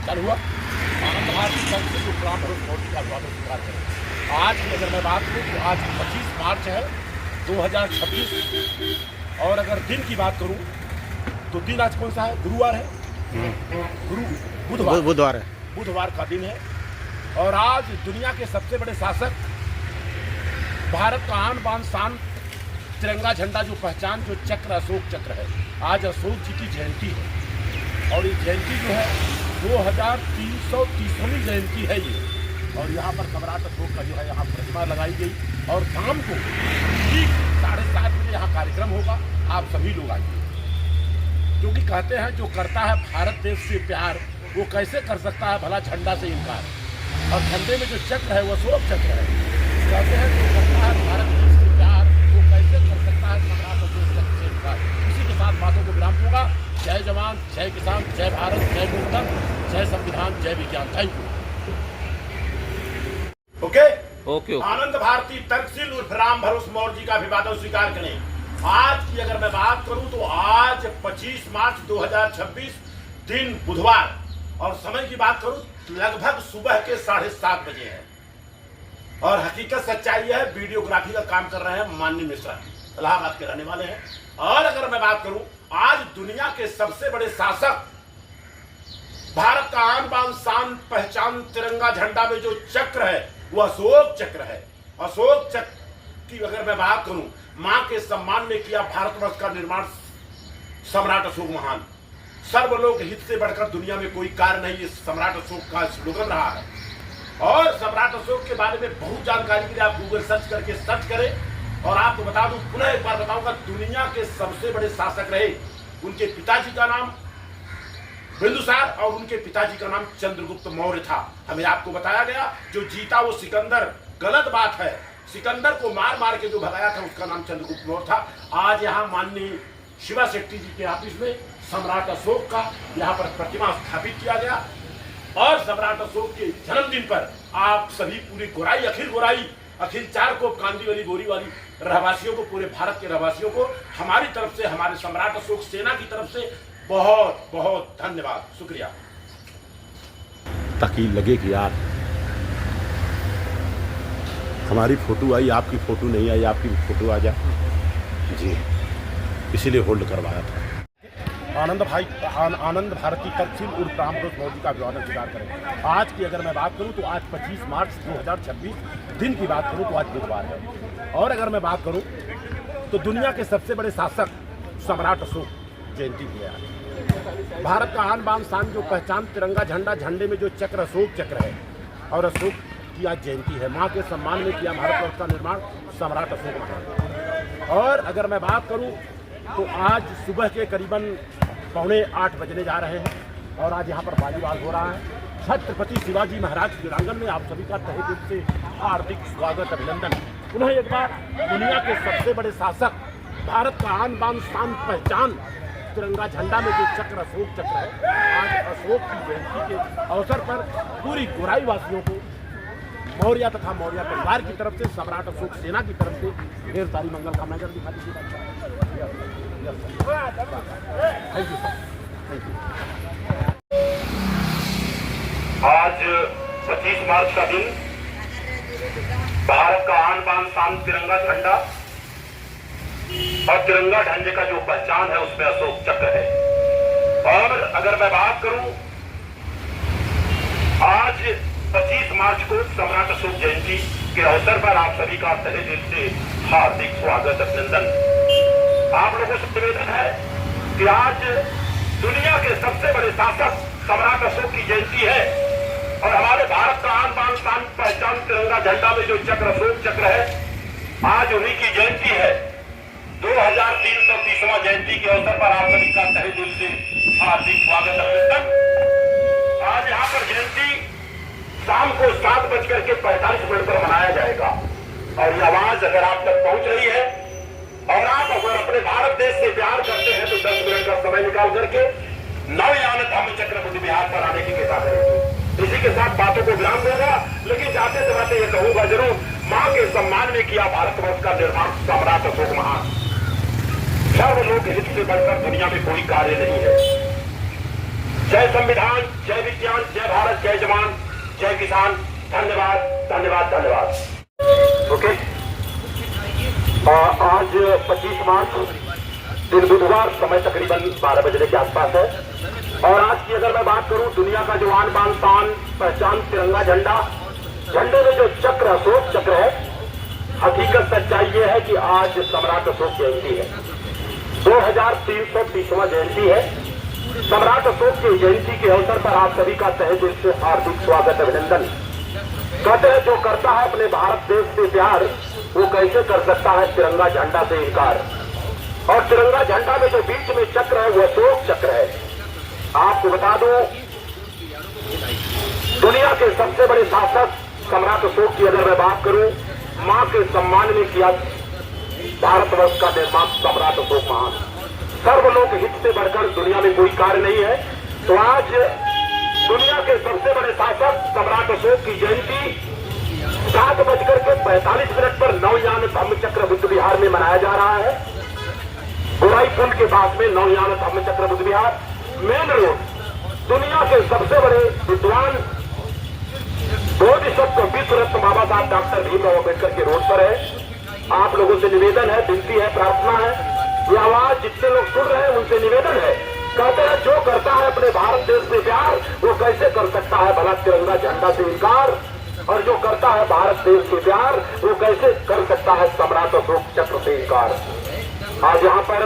चालू हुआ। आनंद भारती संस्कृति उपराम मोदी का स्वागत स्वीकार करें। आज की अगर मैं बात करूँ तो आज 25 मार्च है 2026। और अगर दिन की बात करूँ तो दिन आज कौन सा है? गुरुवार है। बुधवार का दिन है। और आज दुनिया के सबसे बड़े शासक, भारत का आन बान शान तिरंगा झंडा जो पहचान, जो चक्र, अशोक चक्र है, आज अशोक जी की जयंती है। और ये जयंती जो है 2330वीं जयंती है ये। और यहाँ पर सम्राट अशोक का जो है यहाँ प्रतिमा लगाई गई। और शाम को ठीक 7:30 बजे यहाँ कार्यक्रम होगा। आप सभी लोग आइए, क्योंकि कहते हैं जो करता है भारत देश से प्यार, वो कैसे कर सकता है भला झंडा से इनकार। और झंडे में जो चक्र है वो अशोक चक्र है। कहते हैं जो करता है भारत देश से प्यार, वो कैसे कर सकता है सम्राट अशोक चक्र से इनकार। इसी के साथ बातों को विराम दूंगा। जय जवान, जय किसान, जय भारत, जय लोकतंत्र, जय संविधान, जय विज्ञान। Thank you. Okay. Anand Bharti Tarkshil उर्फ राम भरोस मौर्य जी का अभिवादन स्वीकार करें। आज की अगर मैं बात करूं तो आज 25 मार्च 2026 दिन बुधवार, और समय की बात करूं लगभग सुबह के 7:30 बजे है। और हकीकत सच्चाई है, वीडियोग्राफी का काम कर रहे हैं माननीय मिश्रा, इलाहाबाद के रहने वाले हैं। और अगर मैं बात करूं आज दुनिया के सबसे बड़े शासक, भारत का आन बान शान पहचान तिरंगा झंडा में जो चक्र है वो अशोक चक्र है। अशोक चक्र की अगर मैं बात करूं, मां के सम्मान में किया भारतवर्ष का निर्माण सम्राट अशोक महान। सर्वलोक हित से बढ़कर दुनिया में कोई कार्य नहीं, ये सम्राट अशोक का स्लोगन रहा है। और सम्राट अशोक के बारे में बहुत जानकारी के लिए आप गूगल सर्च करके सर्च करें। और आपको बता दूं, पुनः एक बार बताऊंगा, दुनिया के सबसे बड़े शासक रहे। उनके पिताजी का नाम बिंदुसार और उनके पिताजी का नाम चंद्रगुप्त मौर्य था। हमें आपको बताया गया जो जीता वो सिकंदर, गलत बात है। सिकंदर को मार मार के जो भगाया था उसका नाम चंद्रगुप्त मौर्य था। आज यहाँ माननीय शिवा शेट्टी जी के ऑफिस में सम्राट अशोक का यहाँ पर प्रतिमा स्थापित किया गया। और सम्राट अशोक के जन्मदिन पर आप सभी पूरी गोराई, अखिल चार को कांदी वाली गोरी वाली रहवासियों को, पूरे भारत के रहवासियों को हमारी तरफ से, हमारे सम्राट अशोक सेना की तरफ से बहुत बहुत धन्यवाद, शुक्रिया। ताकि लगे कि यार हमारी फोटो आई, आपकी फोटो नहीं आई, आपकी फोटो आ जाए जी, इसीलिए होल्ड करवाया था। आनंद भारती तर्कशील उर्फ राम भरोस मौर्य का अभिवादन स्वीकार करें। आज की अगर मैं बात करूं तो आज 25 मार्च 2026 दिन की बात करूं तो आज बुधवार है। और अगर मैं बात करूं तो दुनिया के सबसे बड़े शासक सम्राट अशोक जयंती की है। भारत का आन बान शान जो पहचान तिरंगा झंडा, झंडे में जो चक्र, अशोक चक्र है। और अशोक की आज जयंती है। माँ के सम्मान में किया भारतवर्ष का निर्माण सम्राट अशोक महान। और अगर मैं बात करूं तो आज सुबह के करीबन 7:45 बजने जा रहे हैं। और आज यहाँ पर बाजीबाज हो रहा है। छत्रपति शिवाजी महाराज क्रीड़ांगन में आप सभी का तहे दिल से हार्दिक स्वागत, अभिनंदन। पुनः एक बार, दुनिया के सबसे बड़े शासक, भारत का आन बान शान पहचान तिरंगा झंडा में जो चक्र, अशोक चक्र है, आज अशोक की जयंती के अवसर पर पूरी गोराई वासियों को मौर्य तथा मौर्य परिवार की तरफ से, सम्राट अशोक सेना की तरफ से ढेर सारी मंगल कामनाएं दिखा दीजिए। Thank you sir, thank you. आज 25 मार्च का दिन, भारत का आन बान शान तिरंगा झंडा और तिरंगा झंडे का जो पहचान है उसमें अशोक चक्र है। और अगर मैं बात करूं, आज 25 मार्च को सम्राट अशोक जयंती के अवसर पर आप सभी का तहे दिल से हार्दिक स्वागत, अभिनंदन। आप लोगों से निवेदन है कि आज दुनिया के सबसे बड़े शासक सम्राट अशोक की जयंती है। और हमारे भारत का आन बान शान पहचान तिरंगा झंडा में जो चक्र, अशोक चक्र है, आज उन्हीं की जयंती है। 2330वां जयंती के अवसर पर आप सभी का तहे दिल से हार्दिक स्वागत, अभिनंदन। आज यहाँ पर जयंती शाम को 7:45 पर मनाया जाएगा। और ये आवाज अगर आप तक पहुंच रही है और आप अगर अपने भारत देश से प्यार करते हैं तो 10 मिनट का समय निकाल करके नवयान धम्म चक्र बुद्ध विहार पर आने की कृपा करेंगे। इसी के साथ बातों को विराम देगा, लेकिन जाते जाते ये कहूंगा जरूर, मां के सम्मान में किया भारतवर्ष का निर्माण सम्राट अशोक महान। सर्वलोक हित से बढ़कर दुनिया में कोई कार्य नहीं है। जय संविधान, जय विज्ञान, जय भारत, जय जवान, जय किसान। धन्यवाद, धन्यवाद, धन्यवाद। ओके, आज 25 मार्च दिन बुधवार, समय तकरीबन 12 बजे के आसपास है। और आज की अगर मैं बात करूं, दुनिया का जो आन बान शान पहचान तिरंगा झंडा, झंडे में जो चक्र अशोक चक्र है, हकीकत सच्चाई ये है कि आज सम्राट अशोक जयंती है, 2330वां जयंती है। सम्राट अशोक की जयंती के अवसर पर आप सभी का तहे दिल से हार्दिक स्वागत, अभिनंदन। कहते हैं जो करता है अपने भारत देश से प्यार, वो कैसे कर सकता है तिरंगा झंडा से इनकार। और तिरंगा झंडा में जो बीच में चक्र है वो अशोक चक्र है। आपको बता दो, दुनिया के सबसे बड़े शासक सम्राट अशोक की अगर मैं बात करूं, मां के सम्मान में किया भारतवर्ष का निर्माण सम्राट अशोक महान। सर्वलोक हित से बढ़कर दुनिया में कोई कार्य नहीं है। तो आज दुनिया के सबसे बड़े शासक सम्राट अशोक की जयंती 7:45 पर नौयान धम्मचक्र बुद्ध विहार में मनाया जा रहा है। गोराई पुल के पास में नौयान धम्मचक्र बुद्ध विहार, मेन रोड, दुनिया के सबसे बड़े विद्वान बोधिसत्व विश्व रत्न बाबा साहब डॉक्टर भीमराव अम्बेडकर के रोड पर है। आप लोगों से निवेदन है, विनती है, प्रार्थना है, ये आवाज जितने लोग सुन रहे हैं उनसे निवेदन है। कहते हैं जो करता है अपने भारत देश से प्यार, वो कैसे कर सकता है भला तिरंगा झंडा से इनकार। और जो करता है भारत देश से प्यार, वो कैसे कर सकता है सम्राट अशोक चक्र से इनकार। आज यहाँ पर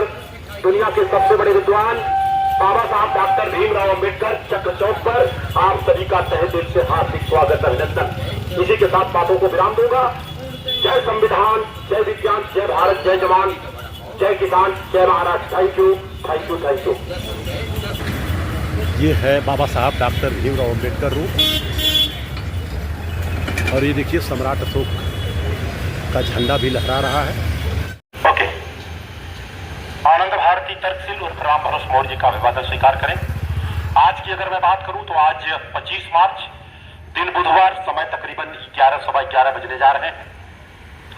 दुनिया के सबसे बड़े विद्वान बाबा साहब डॉक्टर भीमराव अम्बेडकर चक्र चौक पर आप सभी का तहे दिल से हार्दिक स्वागत, अभिनंदन। इसी के साथ बातों को विराम दूंगा। जय संविधान, जय विज्ञान, जय भारत, जय जवान, जय किसान, जय महाराज। Thank you, thank you, thank you. ये है बाबा साहब डॉक्टर भीमराव अम्बेडकर रूप, और ये देखिए सम्राट अशोक का झंडा भी लहरा रहा है। ओके, आनंद भारती तर्कशील उर्फ राम भरोस मौर्य का अभिवादन स्वीकार करें। आज की अगर मैं बात करूं तो आज 25 मार्च दिन बुधवार, समय तकरीबन 11 सवा 11 बजने जा रहे हैं।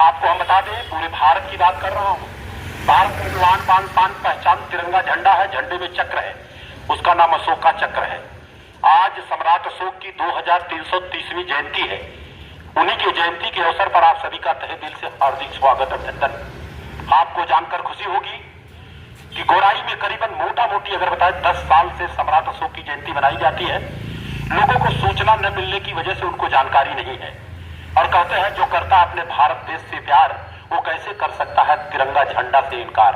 आपको हम बता दें, पूरे भारत की बात कर रहा हूं। भारत में जो आन बान शान पहचान तिरंगा झंडा है, झंडे में चक्र है, उसका नाम अशोका चक्र है। आज सम्राट अशोक की 2330वीं जयंती है। उन्हीं की जयंती के अवसर पर आप सभी का तहे दिल से हार्दिक स्वागत, अभिनंदन। आपको जानकर खुशी होगी कि गोराई में करीबन मोटा मोटी अगर बताए 10 साल से सम्राट अशोक की जयंती मनाई जाती है। लोगों को सूचना न मिलने की वजह से उनको जानकारी नहीं है, और कहते हैं जो करता है अपने भारत देश से प्यार, वो कैसे कर सकता है तिरंगा झंडा से इनकार।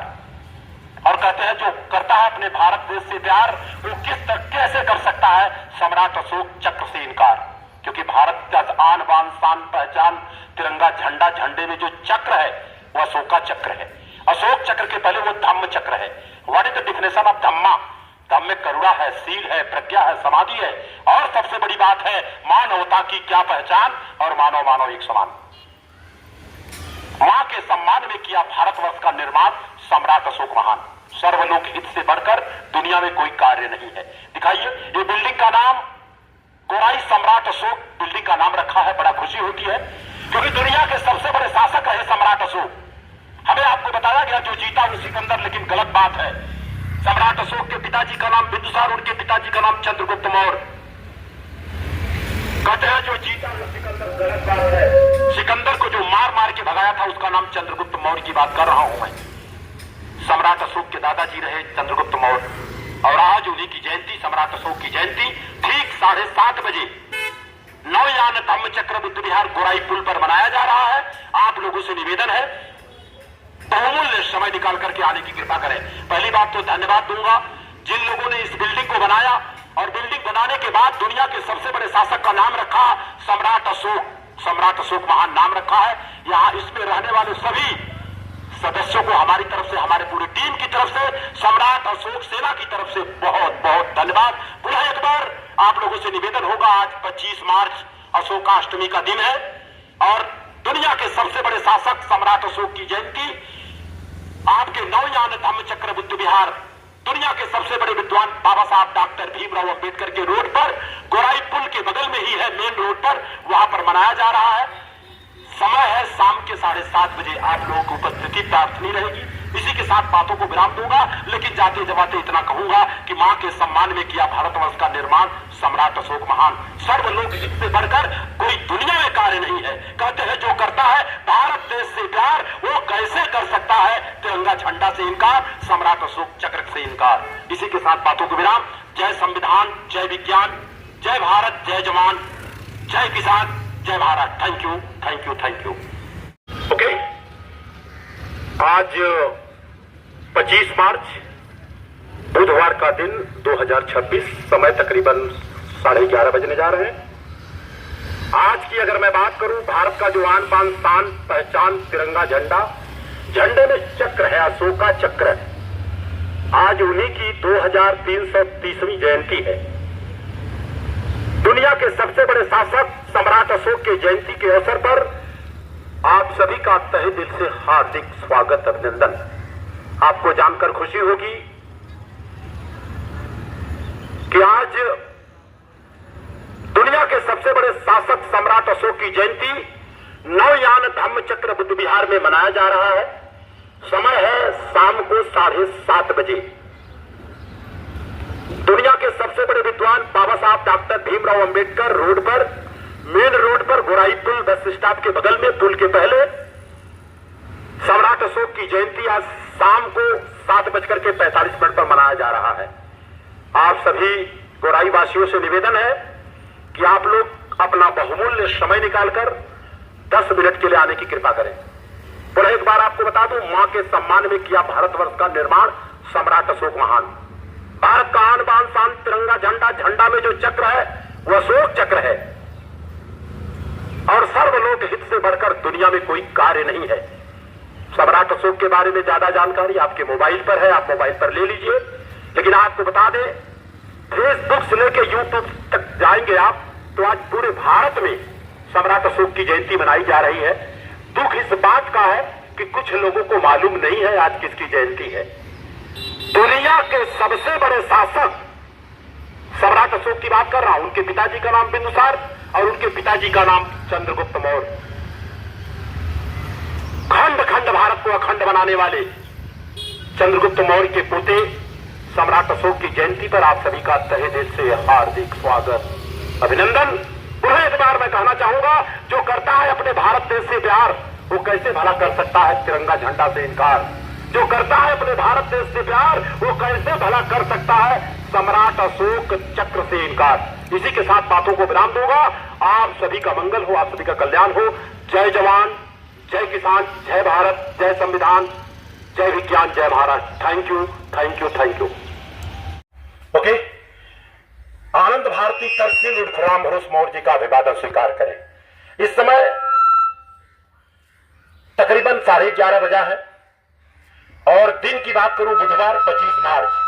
और कहते हैं जो करता है अपने भारत देश से प्यार, वो कैसे कर सकता है सम्राट अशोक चक्र से इनकार। क्योंकि भारत का आन बान शान पहचान तिरंगा झंडा, झंडे में जो चक्र है वो अशोका चक्र है। अशोक चक्र के पहले वो धम्म चक्र है। What is the definition of dhamma? धम्म में करुणा है, सील है, प्रज्ञा है, समाधि है, और सबसे बड़ी बात है मानवता की क्या पहचान, और मानव मानव एक समान। मां के सम्मान में किया भारतवर्ष का निर्माण सम्राट अशोक महान। सर्वलोक हित से बढ़कर दुनिया में कोई कार्य नहीं है। दिखाइए, ये बिल्डिंग का नाम गोराई सम्राट अशोक बिल्डिंग का नाम रखा है। बड़ा खुशी होती है क्योंकि दुनिया के सबसे बड़े शासक रहे सम्राट अशोक। हमें आपको बताया गया जो जीता वो सिकंदर, लेकिन गलत बात है। सम्राट अशोक के पिताजी का नाम बिंदुसार, उनके पिताजी का नाम चंद्रगुप्त मौर्य। कहते हैं जो जीता वो सिकंदर, गलत बात है। सिकंदर को जो मार मार के भगाया था उसका नाम चंद्रगुप्त मौर्य की बात कर रहा हूं मैं। सम्राट अशोक के दादाजी रहे चंद्रगुप्त मौर्य, और आज उन्हीं की जयंती, सम्राट अशोक की जयंती ठीक 7:30 बजे नौयान धम्मचक्र बुद्ध विहार गोराई पुल पर मनाया जा रहा है। आप लोगों से निवेदन है, बहुमूल्य समय निकाल करके आने की कृपा करें। पहली बात तो धन्यवाद दूंगा जिन लोगों ने इस बिल्डिंग को बनाया, और बिल्डिंग बनाने के बाद दुनिया के सबसे बड़े शासक का नाम रखा सम्राट अशोक। सम्राट अशोक महान नाम रखा है। यहाँ इसमें रहने वाले सभी सदस्यों को हमारी तरफ से, हमारे पूरी टीम की तरफ से, सम्राट अशोक सेना की तरफ से बहुत बहुत धन्यवाद। पुनः एक बार आप लोगों से निवेदन होगा, आज 25 मार्च अशोकाष्टमी का दिन है, और दुनिया के सबसे बड़े शासक सम्राट अशोक की जयंती आपके नौयान धम्मचक्र बुद्ध विहार, दुनिया के सबसे बड़े विद्वान बाबा साहब डॉक्टर भीमराव अम्बेडकर के रोड पर, गोराई पुल के बगल में ही है, मेन रोड पर, वहां पर मनाया जा रहा है। समय है शाम के 7:30 बजे। आप लोगों की उपस्थिति प्रार्थनीय रहेगी। इसी के साथ बातों को विराम दूंगा, लेकिन जाते जवाते इतना कहूंगा कि मां के सम्मान में किया भारतवर्ष का निर्माण सम्राट अशोक महान। सर्वलोक हित से बढ़कर कोई दुनिया में कार्य नहीं है। कहते हैं जो करता है भारत देश से प्यार, वो कैसे कर सकता है तिरंगा झंडा से इनकार, सम्राट अशोक चक्र से इनकार। इसी के साथ बातों को विराम। जय संविधान, जय विज्ञान, जय भारत, जय जवान, जय किसान, जय Bharat. Thank you, thank you, thank you. Okay, आज 25 मार्च बुधवार का दिन 2026, समय तकरीबन 11:30 बजने जा रहे हैं। आज की अगर मैं बात करूं, भारत का जो आन बान शान पहचान तिरंगा झंडा, झंडे में चक्र है, अशोका चक्र है। आज उन्हीं की 2330वीं जयंती है। दुनिया के सबसे बड़े शासक सम्राट अशोक के जयंती के अवसर पर आप सभी का तहे दिल से हार्दिक स्वागत, अभिनंदन। आपको जानकर खुशी होगी कि आज दुनिया के सबसे बड़े शासक सम्राट अशोक की जयंती नवयान धम्म चक्र बुद्ध विहार में मनाया जा रहा है। समय है शाम को 7:30 बजे। दुनिया के सबसे बड़े विद्वान बाबा साहब डॉक्टर भीमराव अंबेडकर रोड पर, मेन रोड पर गोराई पुल बस स्टॉप के बगल में, पुल के पहले सम्राट अशोक की जयंती आज शाम को 7:45 पर मनाया जा रहा है। आप सभी गोराई वासियों से निवेदन है कि आप लोग अपना बहुमूल्य समय निकालकर 10 मिनट के लिए आने की कृपा करें। पुनः एक बार आपको बता दूं, मां के सम्मान में किया भारतवर्ष का निर्माण सम्राट अशोक महान। भारत का आन बान शान तिरंगा झंडा, झंडा में जो चक्र है वह अशोक चक्र है। और सर्वलोक हित से बढ़कर दुनिया में कोई कार्य नहीं है। सम्राट अशोक के बारे में ज्यादा जानकारी आपके मोबाइल पर है, आप मोबाइल पर ले लीजिए। लेकिन आपको बता दें, फेसबुक से लेकर यूट्यूब तक जाएंगे आप तो आज पूरे भारत में सम्राट अशोक की जयंती मनाई जा रही है। दुख इस बात का है कि कुछ लोगों को मालूम नहीं है आज किसकी जयंती है। दुनिया के सबसे बड़े शासक सम्राट अशोक की बात कर रहा हूं। उनके पिताजी का नाम बिंदुसार और उनके पिताजी का नाम चंद्रगुप्त मौर्य। खंड खंड भारत को अखंड बनाने वाले चंद्रगुप्त मौर्य के पोते सम्राट अशोक की जयंती पर आप सभी का तहे दिल से हार्दिक स्वागत, अभिनंदन। पुनः एक बार मैं कहना चाहूंगा, जो करता है अपने भारत देश से प्यार, वो कैसे भला कर सकता है तिरंगा झंडा से इनकार। जो करता है अपने भारत देश से प्यार, वो कैसे भला कर सकता है सम्राट अशोक चक्र से इनकार। इसी के साथ बातों को विराम दूंगा। आप सभी का मंगल हो, आप सभी का कल्याण हो। जय जवान, जय किसान, जय भारत, जय संविधान, जय विज्ञान, जय Bharat. Thank you, thank you, thank you. Okay, Anand Bharti तरसील उर्फ राम भरोस मौर्य जी का अभिवादन स्वीकार करें। इस समय तकरीबन 11:30 बजा है और दिन की बात करूं, बुधवार 25 मार्च।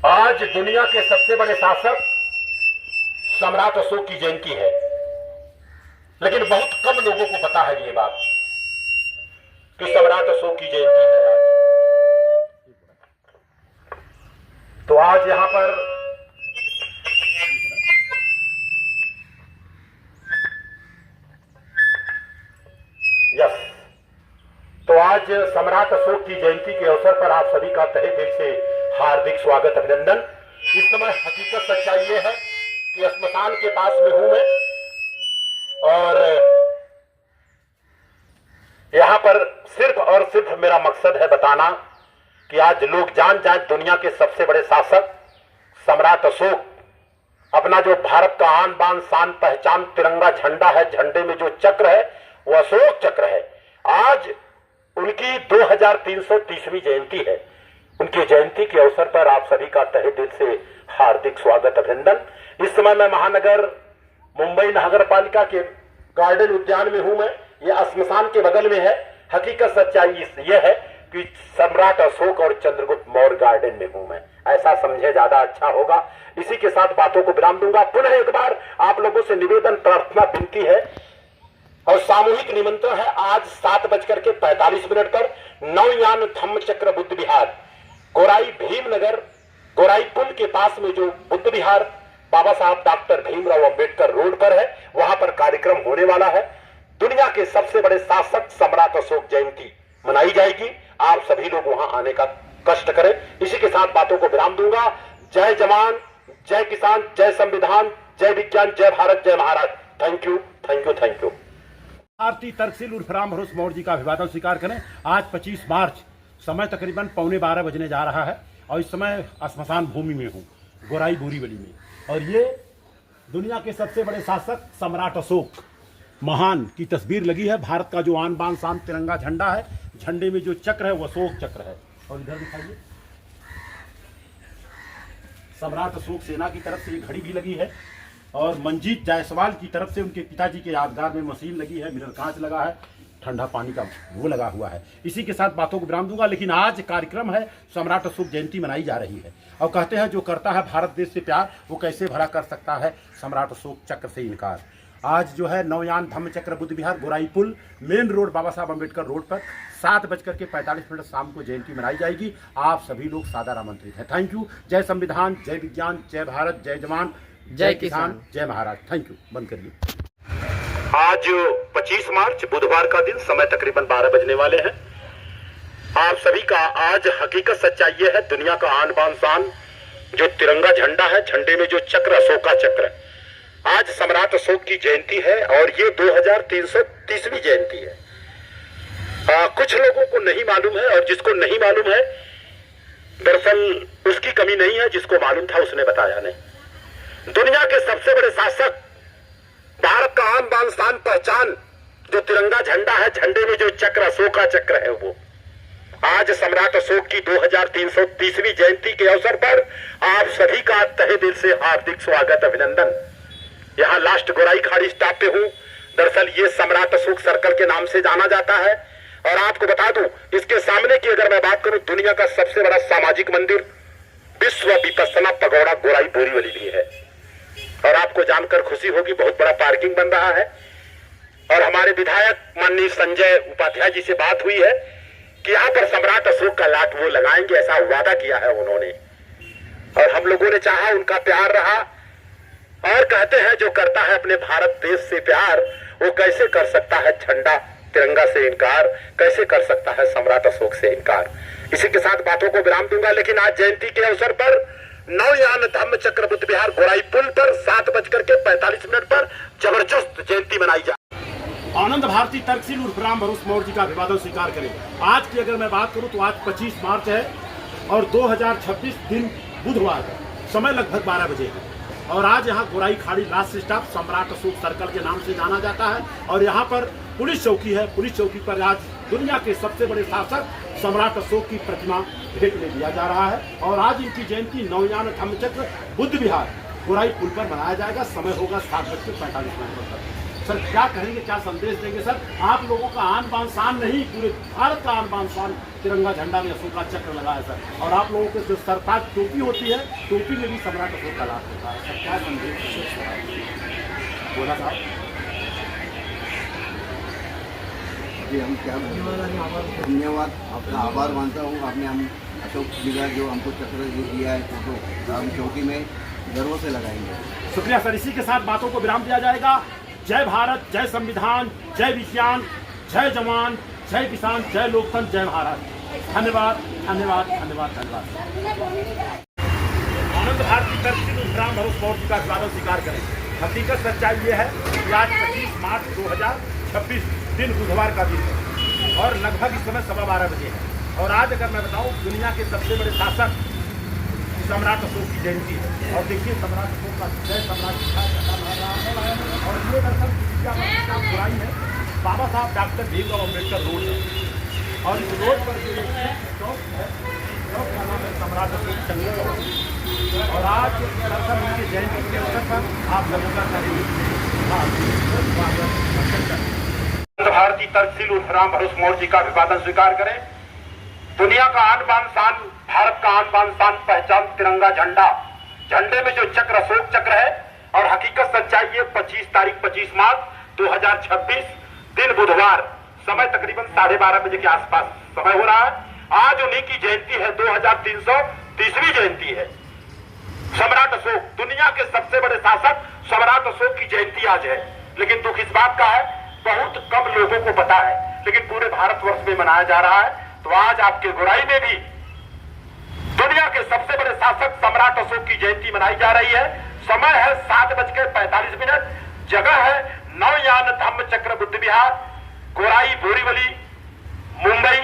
आज दुनिया के सबसे बड़े शासक सम्राट अशोक की जयंती है। लेकिन बहुत कम लोगों को पता है ये बात कि सम्राट अशोक की जयंती है आज। तो आज यहां पर यस, तो आज सम्राट अशोक की जयंती के अवसर पर आप सभी का तहे दिल से हार्दिक स्वागत, अभिनंदन। इस समय हकीकत सच्चाई ये है कि श्मशान के पास में हूं मैं और यहां पर सिर्फ और सिर्फ मेरा मकसद है बताना कि आज लोग जान जाए, दुनिया के सबसे बड़े शासक सम्राट अशोक अपना जो भारत का आन बान शान पहचान तिरंगा झंडा है, झंडे में जो चक्र है वो अशोक चक्र है। आज उनकी 2330वीं जयंती है। उनकी जयंती के अवसर पर आप सभी का तहे दिल से हार्दिक स्वागत, अभिनंदन। इस समय मैं महानगर मुंबई नगर पालिका के गार्डन उद्यान में हूं। मैं ये श्मशान के बगल में है। हकीकत सच्चाई यह है कि सम्राट अशोक और चंद्रगुप्त मौर्य गार्डन में हूं मैं, ऐसा समझे ज्यादा अच्छा होगा। इसी के साथ बातों को विराम दूंगा। पुनः एक बार आप लोगों से निवेदन, प्रार्थना, विनती है और सामूहिक निमंत्रण है। आज 7:45 पर नवयान धम्म चक्र बुद्ध विहार, गोराई भीमनगर, गोराई पुल के पास में जो बुद्ध विहार बाबा साहब डॉक्टर भीमराव अंबेडकर रोड पर है, वहां पर कार्यक्रम होने वाला है। दुनिया के सबसे बड़े शासक सम्राट अशोक जयंती मनाई जाएगी। आप सभी लोग वहां आने का कष्ट करें। इसी के साथ बातों को विराम दूंगा। जय जवान, जय किसान, जय संविधान, जय विज्ञान, जय भारत, जय महाराज। Thank you, thank you, thank you. Bharti Tarkshil उर्फ राम भरोस मौर्य जी का अभिवादन स्वीकार करें। आज 25 मार्च, समय तकरीबन 11:15 बजने जा रहा है और इस समय स्मशान भूमि में हूँ, गोराई बोरीवली में। और ये दुनिया के सबसे बड़े शासक सम्राट अशोक महान की तस्वीर लगी है। भारत का जो आन बान शान तिरंगा झंडा है, झंडे में जो चक्र है वो अशोक चक्र है। और इधर दिखाइए, सम्राट अशोक सेना की तरफ से ये घड़ी भी लगी है और मंजीत जायसवाल की तरफ से उनके पिताजी के यादगार में मशीन लगी है, मिरर कांच लगा है, ठंडा पानी का वो लगा हुआ है। इसी के साथ बातों को विराम दूंगा। लेकिन आज कार्यक्रम है, सम्राट अशोक जयंती मनाई जा रही है और कहते हैं जो करता है भारत देश से प्यार वो कैसे भला कर सकता है सम्राट अशोक चक्र से इनकार। आज जो है नवयान धम्म चक्र बुद्ध विहार गोराई पुल मेन रोड बाबा साहब अम्बेडकर रोड पर 7:45 शाम को जयंती मनाई जाएगी। आप सभी लोग सादर आमंत्रित हैं। Thank you. जय संविधान, जय विज्ञान, जय भारत, जय जवान, जय किसान, जय महाराज। Thank you. बंद करिए। आज 25 मार्च बुधवार का दिन, समय तकरीबन 12 बजने वाले हैं। आप सभी का आज हकीकत सच्चाई ये है, दुनिया का आन बान शान जो तिरंगा झंडा है, झंडे में जो चक्र अशोका चक्र है, आज सम्राट अशोक की जयंती है और ये 2330वीं जयंती है। कुछ लोगों को नहीं मालूम है और जिसको नहीं मालूम है दरअसल उसकी कमी नहीं है, जिसको मालूम था उसने बताया नहीं। दुनिया के सबसे बड़े शासक, भारत का आन बान शान पहचान जो तिरंगा झंडा है, झंडे में जो चक्र अशोका चक्र है, वो आज सम्राट अशोक की 2330वीं जयंती के अवसर पर आप सभी का तहे दिल से हार्दिक स्वागत, अभिनंदन। यहाँ लास्ट गोराई खाड़ी स्टॉप पे हूँ। दरअसल ये सम्राट अशोक सर्कल के नाम से जाना जाता है और आपको बता दूं, इसके सामने की अगर मैं बात करूं, दुनिया का सबसे बड़ा सामाजिक मंदिर विश्व विपस्सना पगोड़ा गोराई बोरीवली भी है। और आपको जानकर खुशी होगी, बहुत बड़ा पार्किंग बन रहा है। और हमारे विधायक माननीय संजय उपाध्याय जी से बात हुई है कि यहाँ पर सम्राट अशोक का लाट वो लगाएंगे, ऐसा वादा किया है उन्होंने। और हम लोगों ने चाहा, उनका प्यार रहा। और कहते हैं जो करता है अपने भारत देश से प्यार वो कैसे कर सकता है झंडा तिरंगा से इनकार, कैसे कर सकता है सम्राट अशोक से इनकार। इसी के साथ बातों को विराम दूंगा। लेकिन आज जयंती के अवसर पर नवयान धम्म चक्र बुद्ध विहार गोराई पुल पर 7:45 पर जबरदस्त जयंती मनाई जाए। आनंद भारती तर्कशील उर्फ राम भरोस मौर्य जी का अभिवादन स्वीकार करें। आज की अगर मैं बात करूं तो आज 25 मार्च है और 2026 दिन बुधवार है, समय लगभग 12 बजे है। और आज यहाँ गोराई खाड़ी लास्ट स्टॉप सम्राट अशोक सर्कल के नाम से जाना जाता है और यहाँ पर पुलिस चौकी है। पुलिस चौकी पर आज दुनिया के सबसे बड़े शासक सम्राट अशोक की प्रतिमा भेंट में दिया जा रहा है। और आज इनकी जयंती नवयान धम्म चक्र बुद्ध विहार गोराई पुल पर मनाया जाएगा। समय होगा 7:45 पर। सर क्या कहेंगे, क्या संदेश देंगे सर? आप लोगों का आन बान शान नहीं, पूरे भारत का आन बान शान तिरंगा झंडा में अशोक का चक्र लगा है सर। और आप लोगों के जो सरकार टोपी होती है, टोपी में भी सम्राट अशोक का लाभ होता है। सर क्या संदेश बोला साहब? जी हम क्या धन्यवाद, आपका आभार मानता हूँ। आपने हम अशोक जी का जो हमको चक्र दिया है फोटो, हम चौकी में गर्व से लगाएंगे। शुक्रिया सर। इसी के साथ बातों को विराम दिया जाएगा। जय भारत, जय संविधान, जय विज्ञान, जय जवान, जय किसान, जय लोकतंत्र, जय महाराज। धन्यवाद, धन्यवाद, धन्यवाद, धन्यवाद। आनंद भारती तर्कशील उर्फ राम भरोस मौर्य जी का अभिवादन स्वीकार करें। हकीकत सच्चाई ये है कि आज 25 मार्च 2026 दिन बुधवार का दिन है और लगभग इस समय 12:15 बजे है। और आज अगर मैं बताऊं, दुनिया के सबसे बड़े शासक सम्राट अशोक की जयंती है। और देखिए सम्राट अशोक का जय सम्राट और ये दरअसल बुराई है, बाबा साहब डॉक्टर भीमराव अम्बेडकर रोड है। और इस रोड पर जो चौक है, चौक का नाम है सम्राट अशोक चंद्र। और आज दरअसल उनकी जयंती के अवसर पर आप लोगों का भारतीय तर्कशील उर्फ राम भरोस मौर्य जी का अभिवादन स्वीकार करें। दुनिया का आन बान शान, भारत का आन बान शान पहचान तिरंगा झंडा, झंडे में जो चक्र अशोक चक्र है। और हकीकत सच्चाई ये 25 मार्च 2026 दिन बुधवार, समय तकरीबन 12:30 बजे के आसपास समय हो रहा है। आज उन्हीं की जयंती है, 2330वीं जयंती है। सम्राट अशोक, दुनिया के सबसे बड़े शासक सम्राट अशोक की जयंती आज है। लेकिन दुख इस बात का है, बहुत कम लोगों को पता है, लेकिन पूरे भारतवर्ष में मनाया जा रहा है। तो आज आपके गोराई में भी दुनिया के सबसे बड़े शासक सम्राट अशोक की जयंती मनाई जा रही है। समय है 7:45, जगह है नवयान धम्मचक्र बुद्ध विहार, गोराई बोरीवली, मुंबई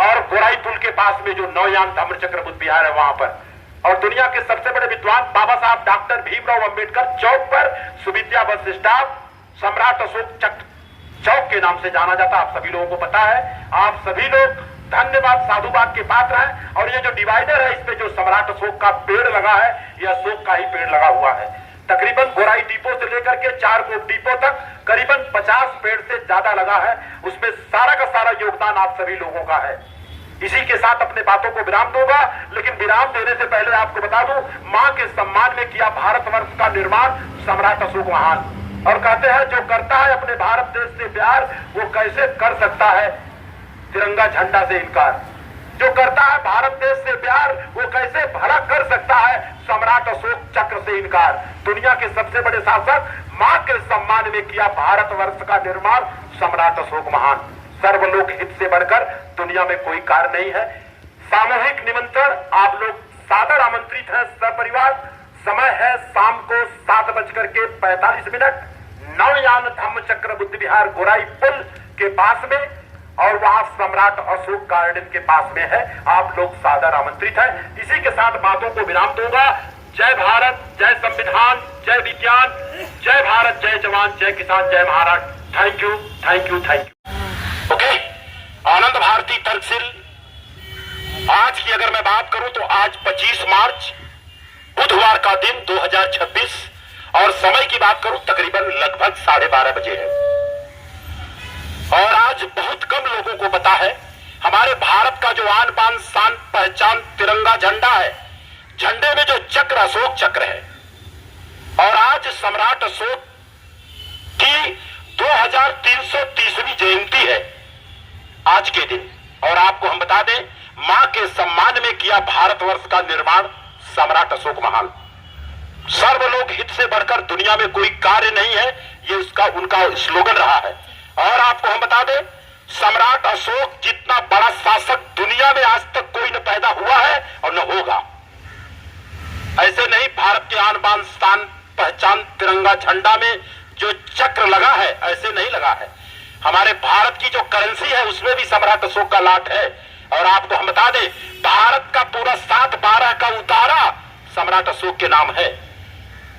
और गोराई पुल के पास में जो नवयान धम्मचक्र बुद्ध विहार है वहां पर। और दुनिया के सबसे बड़े विद्वान बाबा साहब डॉक्टर भीमराव अंबेडकर चौक पर सुविद्या बस स्टॉप सम्राट अशोक चौक के नाम से जाना जाता, आप सभी लोगों को पता है। आप सभी लोग धन्यवाद साधुवाद के पात्र हैं। और ये जो डिवाइडर है, इस पे जो सम्राट अशोक का पेड़ लगा है, यह अशोक का ही पेड़ लगा हुआ है। तकरीबन गोराई डिपो से लेकर के 4 कोट डिपो तक करीबन 50 पेड़ से ज्यादा लगा है। उसमें सारा का सारा योगदान आप सभी लोगों का है। इसी के साथ अपने बातों को विराम दूंगा, लेकिन विराम देने से पहले आपको बता दूं, मां के सम्मान में किया भारतवर्ष का निर्माण सम्राट अशोक महान। और कहते हैं जो करता है अपने भारत देश से प्यार, वो कैसे कर सकता है तिरंगा झंडा से इनकार। जो करता है भारत देश से प्यार, वो कैसे भला कर सकता है सम्राट अशोक चक्र से इनकार। दुनिया के सबसे बड़े शासक मां के सम्मान में किया भारतवर्ष का निर्माण सम्राट अशोक महान। सर्वलोक हित से बढ़कर दुनिया में कोई कार्य नहीं है। सामूहिक निमंत्रण, आप लोग सादर आमंत्रित हैं सपरिवार। समय है शाम को 7:45, नवयान धम्मचक्र बुद्ध विहार गोराई पुल के पास में, और वहां सम्राट अशोक गार्डन के पास में है। आप लोग सादर आमंत्रित हैं। इसी के साथ बातों को विराम दूंगा। जय भारत, जय संविधान, जय विज्ञान, जय भारत, जय जवान, जय किसान, जय Maharashtra. Thank you, thank you, thank you. Okay, Anand Bharti Tarkshil. आज की अगर मैं बात करूं तो आज 25 मार्च बुधवार का दिन 2026, और समय की बात करूं तकरीबन लगभग 12:30 बजे है। और आज बहुत कम लोगों को पता है हमारे भारत का जो आन बान शान पहचान तिरंगा झंडा है, झंडे में जो चक्र अशोक चक्र है। और आज सम्राट अशोक की 2330वीं जयंती है आज के दिन। और आपको हम बता दें, मां के सम्मान में किया भारतवर्ष का निर्माण सम्राट अशोक महान। सर्वलोक हित से बढ़कर दुनिया में कोई कार्य नहीं है, ये उनका स्लोगन रहा है। और आपको हम बता दें, सम्राट अशोक जितना बड़ा शासक दुनिया में आज तक कोई न पैदा हुआ है और न होगा। ऐसे नहीं, भारत के आन बान शान पहचान तिरंगा झंडा में जो चक्र लगा है, ऐसे नहीं लगा है। हमारे भारत की जो करेंसी है उसमें भी सम्राट अशोक का लाट है। और आपको हम बता दें, भारत का पूरा 7/12 का उतारा सम्राट अशोक के नाम है।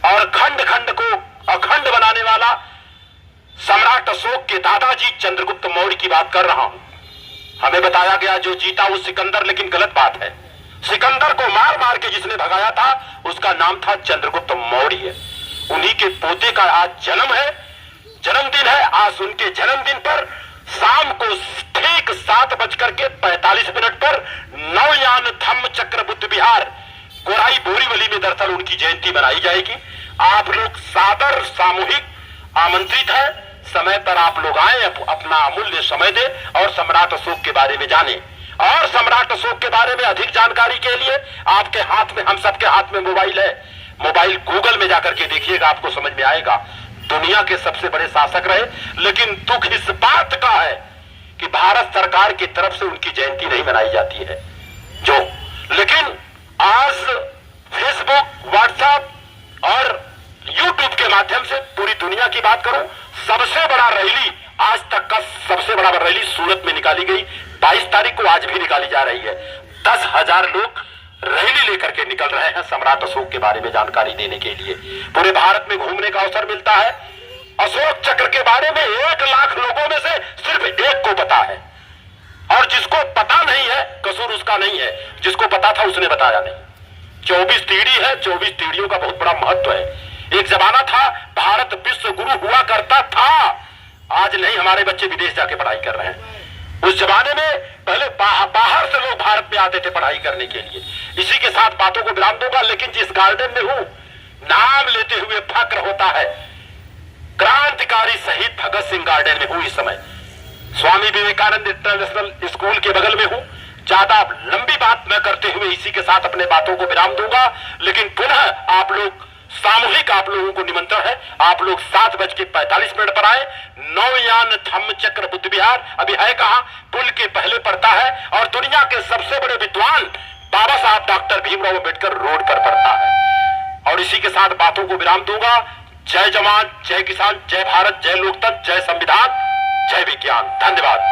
और खंड खंड को अखंड बनाने वाला सम्राट अशोक के दादाजी चंद्रगुप्त मौर्य की बात कर रहा हूं। हमें बताया गया जो जीता वो सिकंदर, लेकिन गलत बात है। सिकंदर को मार मार के जिसने भगाया था उसका नाम था चंद्रगुप्त मौर्य। उन्हीं के पोते का आज जन्मदिन है। आज उनके जन्मदिन पर शाम को ठीक 7:45 पर नवयान धम्मचक्र बुद्ध विहार गोराई बोरीवली में दरअसल उनकी जयंती मनाई जाएगी। आप लोग सादर सामूहिक आमंत्रित हैं। समय पर आप लोग आए, अपना अमूल्य समय दें और सम्राट अशोक के बारे में जानें। और सम्राट अशोक के बारे में अधिक जानकारी के लिए आपके हाथ में, हम सबके हाथ में मोबाइल है। मोबाइल गूगल में जाकर के देखिएगा, आपको समझ में आएगा। दुनिया के सबसे बड़े शासक रहे, लेकिन दुख इस बात का है कि भारत सरकार की तरफ से उनकी जयंती नहीं मनाई जाती है। लेकिन आज फेसबुक, व्हाट्सएप और यूट्यूब के माध्यम से पूरी दुनिया की बात करूं, सबसे बड़ा रैली, आज तक का सबसे बड़ा रैली सूरत में निकाली गई। 22 तारीख को आज भी निकाली जा रही है। 10,000 लोग रैली लेकर के निकल रहे हैं सम्राट अशोक के बारे में जानकारी देने के लिए। पूरे भारत में घूमने का अवसर मिलता है। अशोक चक्र के बारे में 1 लाख लोगों में से सिर्फ 1 को पता है। और जिसको पता नहीं है, कसूर उसका नहीं है। जिसको पता था उसने बताया नहीं। 24 तीड़ी है, 24 तीड़ियों का बहुत बड़ा महत्व है। एक जमाना था भारत विश्व गुरु हुआ करता था, आज नहीं। हमारे बच्चे विदेश जाके पढ़ाई कर रहे हैं। उस जमाने में पहले बाहर से लोग भारत में आते थे पढ़ाई करने के लिए। इसी के साथ बातों को विराम दूंगा, लेकिन जिस गार्डन में हूं, नाम लेते हुए फक्र होता है। क्रांतिकारी शहीद भगत सिंह गार्डन में हूं इस समय। स्वामी विवेकानंद इंटरनेशनल स्कूल के बगल में हूं। ज्यादा लंबी बात न करते हुए इसी के साथ अपने बातों को विराम दूंगा, लेकिन पुनः आप लोग सामूहिक आप लोगों को निमंत्रण है, आप लोग 7:45 पर आए। नौयान धम्म चक्र बुद्ध विहार अभी है कहां, पुल के पहले पड़ता है और दुनिया के सबसे बड़े विद्वान बाबा साहब डॉक्टर भीमराव अंबेडकर रोड पर पड़ता है। और इसी के साथ बातों को विराम दूंगा। जय जवान, जय किसान, जय भारत, जय लोकतंत्र, जय संविधान, जय विज्ञान। धन्यवाद।